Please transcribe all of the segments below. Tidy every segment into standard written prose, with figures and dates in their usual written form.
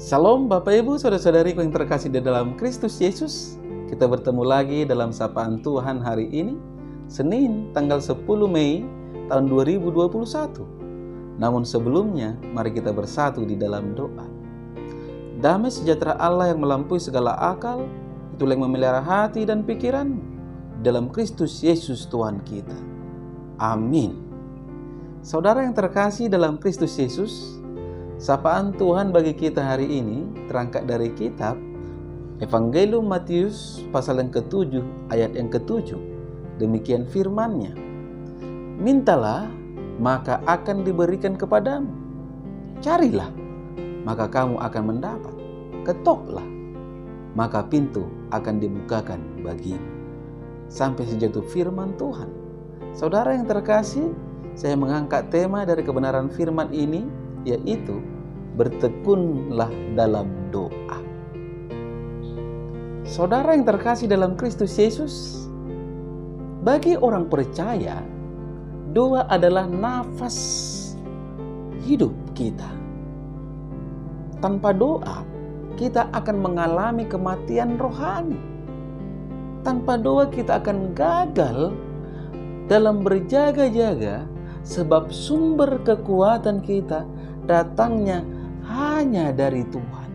Salam Bapak Ibu, saudara-saudariku yang terkasih di dalam Kristus Yesus. Kita bertemu lagi dalam sapaan Tuhan hari ini, Senin tanggal 10 Mei tahun 2021. Namun sebelumnya, mari kita bersatu di dalam doa. Damai sejahtera Allah yang melampaui segala akal, itulah yang memelihara hati dan pikiran dalam Kristus Yesus Tuhan kita. Amin. Saudara yang terkasih dalam Kristus Yesus, sapaan Tuhan bagi kita hari ini terangkat dari kitab Evangelium Matius pasal yang ke-7 ayat yang ke-7. Demikian firman-Nya. Mintalah, maka akan diberikan kepadamu. Carilah, maka kamu akan mendapat. Ketoklah, maka pintu akan dibukakan bagimu. Sampai sejatuh firman Tuhan. Saudara yang terkasih, saya mengangkat tema dari kebenaran firman ini, yaitu bertekunlah dalam doa. Saudara yang terkasih dalam Kristus Yesus, bagi orang percaya, doa adalah nafas hidup kita. Tanpa doa, kita akan mengalami kematian rohani. Tanpa doa, kita akan gagal dalam berjaga-jaga, sebab sumber kekuatan kita datangnya hanya dari Tuhan.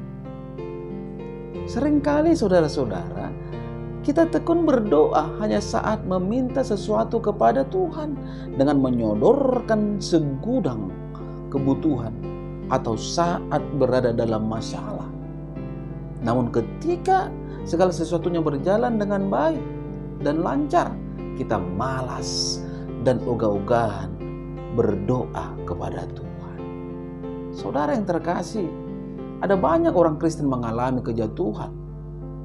Seringkali saudara-saudara, kita tekun berdoa hanya saat meminta sesuatu kepada Tuhan dengan menyodorkan segudang kebutuhan atau saat berada dalam masalah. Namun ketika segala sesuatunya berjalan dengan baik dan lancar, kita malas dan ogah-ogahan berdoa kepada Tuhan. Saudara yang terkasih, ada banyak orang Kristen mengalami kejatuhan,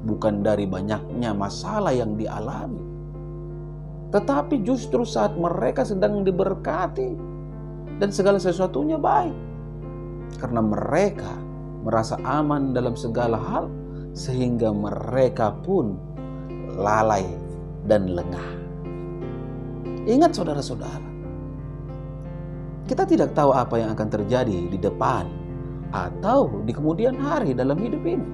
bukan dari banyaknya masalah yang dialami, tetapi justru saat mereka sedang diberkati dan segala sesuatunya baik, karena mereka merasa aman dalam segala hal, sehingga mereka pun lalai dan lengah. Ingat saudara-saudara, kita tidak tahu apa yang akan terjadi di depan atau di kemudian hari dalam hidup ini.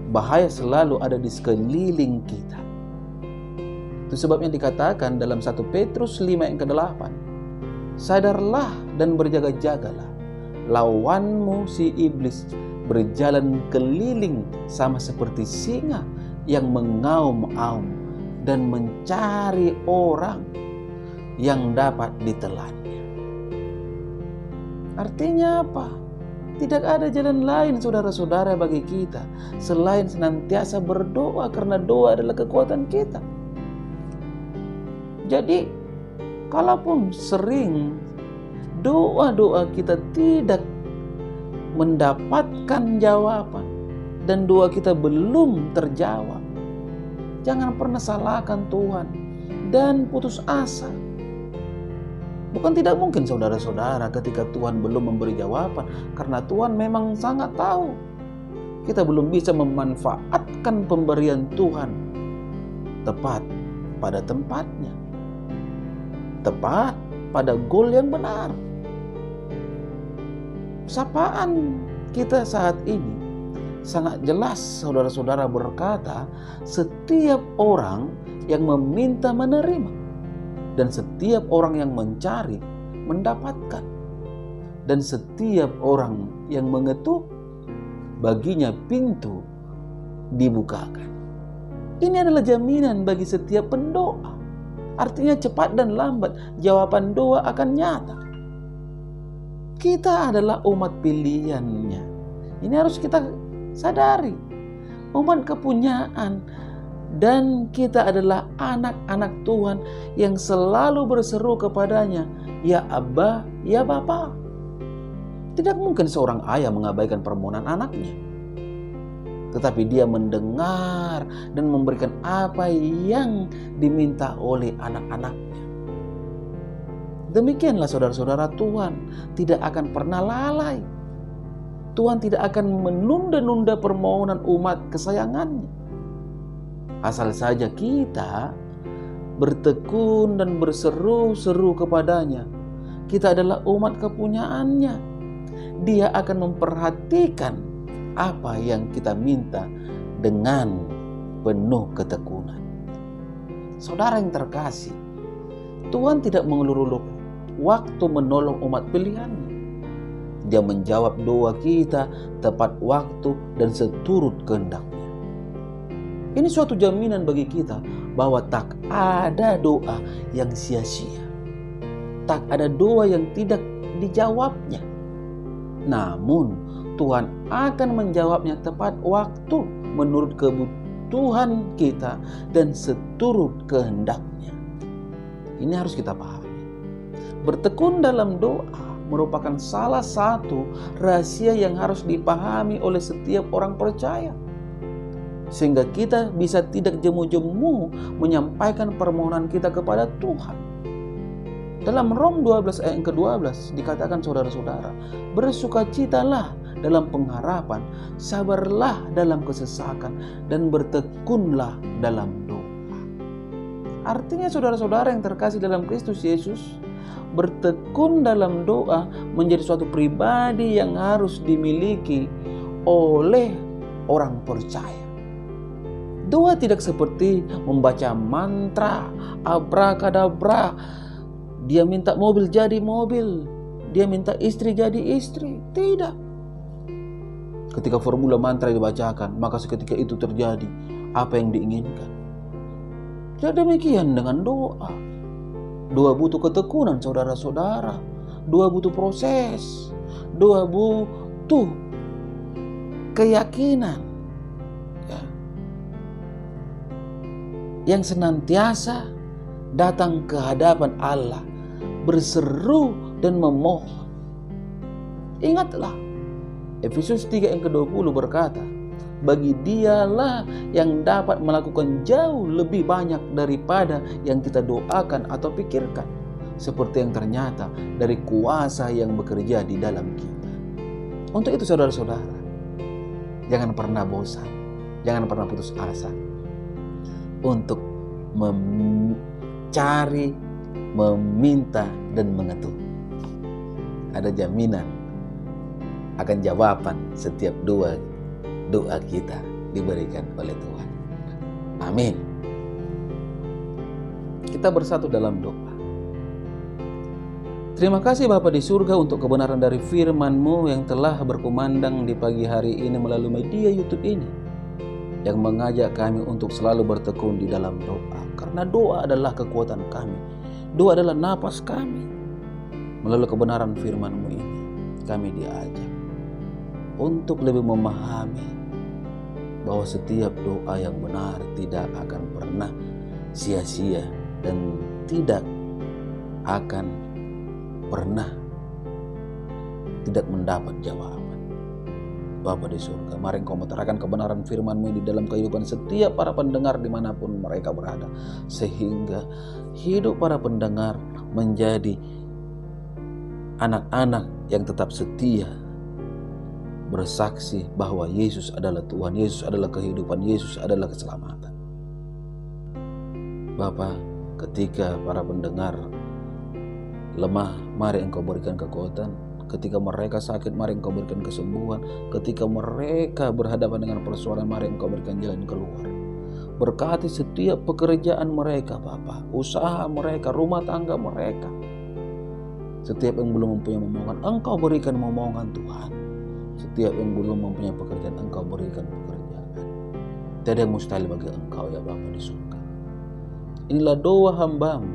Bahaya selalu ada di sekeliling kita. Itu sebabnya dikatakan dalam 1 Petrus 5 yang ke-8, sadarlah dan berjaga-jagalah, lawanmu si iblis berjalan keliling sama seperti singa yang mengaum-aum dan mencari orang yang dapat ditelannya. Artinya apa? Tidak ada jalan lain saudara-saudara bagi kita selain senantiasa berdoa, karena doa adalah kekuatan kita. Jadi, kalaupun sering doa-doa kita tidak mendapatkan jawaban dan doa kita belum terjawab, jangan pernah salahkan Tuhan dan putus asa. Bukan tidak mungkin saudara-saudara ketika Tuhan belum memberi jawaban, karena Tuhan memang sangat tahu kita belum bisa memanfaatkan pemberian Tuhan tepat pada tempatnya, tepat pada goal yang benar. Sapaan kita saat ini sangat jelas saudara-saudara berkata, setiap orang yang meminta menerima, dan setiap orang yang mencari mendapatkan, dan setiap orang yang mengetuk, baginya pintu dibukakan. Ini adalah jaminan bagi setiap pendoa. Artinya cepat dan lambat jawaban doa akan nyata. Kita adalah umat pilihannya. Ini harus kita sadari. Umat kepunyaan. Dan kita adalah anak-anak Tuhan yang selalu berseru kepadanya, ya Abba, ya Bapa. Tidak mungkin seorang ayah mengabaikan permohonan anaknya, tetapi dia mendengar dan memberikan apa yang diminta oleh anak-anaknya. Demikianlah saudara-saudara, Tuhan tidak akan pernah lalai. Tuhan tidak akan menunda-nunda permohonan umat kesayangannya. Asal saja kita bertekun dan berseru-seru kepadanya. Kita adalah umat kepunyaannya. Dia akan memperhatikan apa yang kita minta dengan penuh ketekunan. Saudara yang terkasih, Tuhan tidak mengulur-ulur waktu menolong umat pilihan-Nya. Dia menjawab doa kita tepat waktu dan seturut kehendak-Nya. Ini suatu jaminan bagi kita bahwa tak ada doa yang sia-sia. Tak ada doa yang tidak dijawabnya. Namun Tuhan akan menjawabnya tepat waktu menurut kebutuhan kita dan seturut kehendak-Nya. Ini harus kita pahami. Bertekun dalam doa merupakan salah satu rahasia yang harus dipahami oleh setiap orang percaya. Sehingga kita bisa tidak jemu-jemu menyampaikan permohonan kita kepada Tuhan. Dalam Rom 12 ayat yang ke-12 dikatakan, saudara-saudara, bersukacitalah dalam pengharapan, sabarlah dalam kesesakan, dan bertekunlah dalam doa. Artinya saudara-saudara yang terkasih dalam Kristus Yesus, bertekun dalam doa menjadi suatu pribadi yang harus dimiliki oleh orang percaya. Doa tidak seperti membaca mantra, abrakadabra. Dia minta mobil jadi mobil, dia minta istri jadi istri. Tidak. Ketika formula mantra dibacakan, maka seketika itu terjadi apa yang diinginkan. Tidak demikian dengan doa. Doa butuh ketekunan, saudara-saudara. Doa butuh proses. Doa butuh keyakinan, ya, yang senantiasa datang ke hadapan Allah, berseru dan memohon. Ingatlah, Efesus 3 yang ke-20 berkata, bagi Dialah yang dapat melakukan jauh lebih banyak daripada yang kita doakan atau pikirkan, seperti yang ternyata dari kuasa yang bekerja di dalam kita. Untuk itu saudara-saudara, jangan pernah bosan, jangan pernah putus asa untuk mencari, meminta, dan mengetuk. Ada jaminan akan jawaban setiap doa kita diberikan oleh Tuhan. Amin. Kita bersatu dalam doa. Terima kasih Bapa di surga untuk kebenaran dari firman-Mu yang telah berkumandang di pagi hari ini melalui media YouTube ini, yang mengajak kami untuk selalu bertekun di dalam doa. Karena doa adalah kekuatan kami. Doa adalah napas kami. Melalui kebenaran firman-Mu ini, kami diajak untuk lebih memahami bahwa setiap doa yang benar tidak akan pernah sia-sia dan tidak akan pernah tidak mendapat jawaban. Bapa di surga, mari Engkau meterangkan kebenaran firman-Mu di dalam kehidupan setiap para pendengar dimanapun mereka berada, sehingga hidup para pendengar menjadi anak-anak yang tetap setia, bersaksi bahwa Yesus adalah Tuhan, Yesus adalah kehidupan, Yesus adalah keselamatan. Bapa, ketika para pendengar lemah, mari Engkau berikan kekuatan. Ketika mereka sakit, mari Engkau berikan kesembuhan. Ketika mereka berhadapan dengan persoalan, mari Engkau berikan jalan keluar. Berkati setiap pekerjaan mereka, Bapa, usaha mereka, rumah tangga mereka. Setiap yang belum mempunyai momongan, Engkau berikan momongan, Tuhan. Setiap yang belum mempunyai pekerjaan, Engkau berikan pekerjaan. Tidak ada yang mustahil bagi Engkau, ya Bapa di surga. Inilah doa hamba-Mu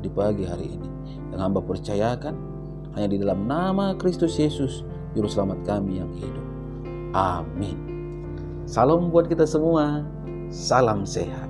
di pagi hari ini, yang hamba percayakan hanya di dalam nama Kristus Yesus, Juru Selamat kami yang hidup. Amin. Salam buat kita semua. Salam sehat.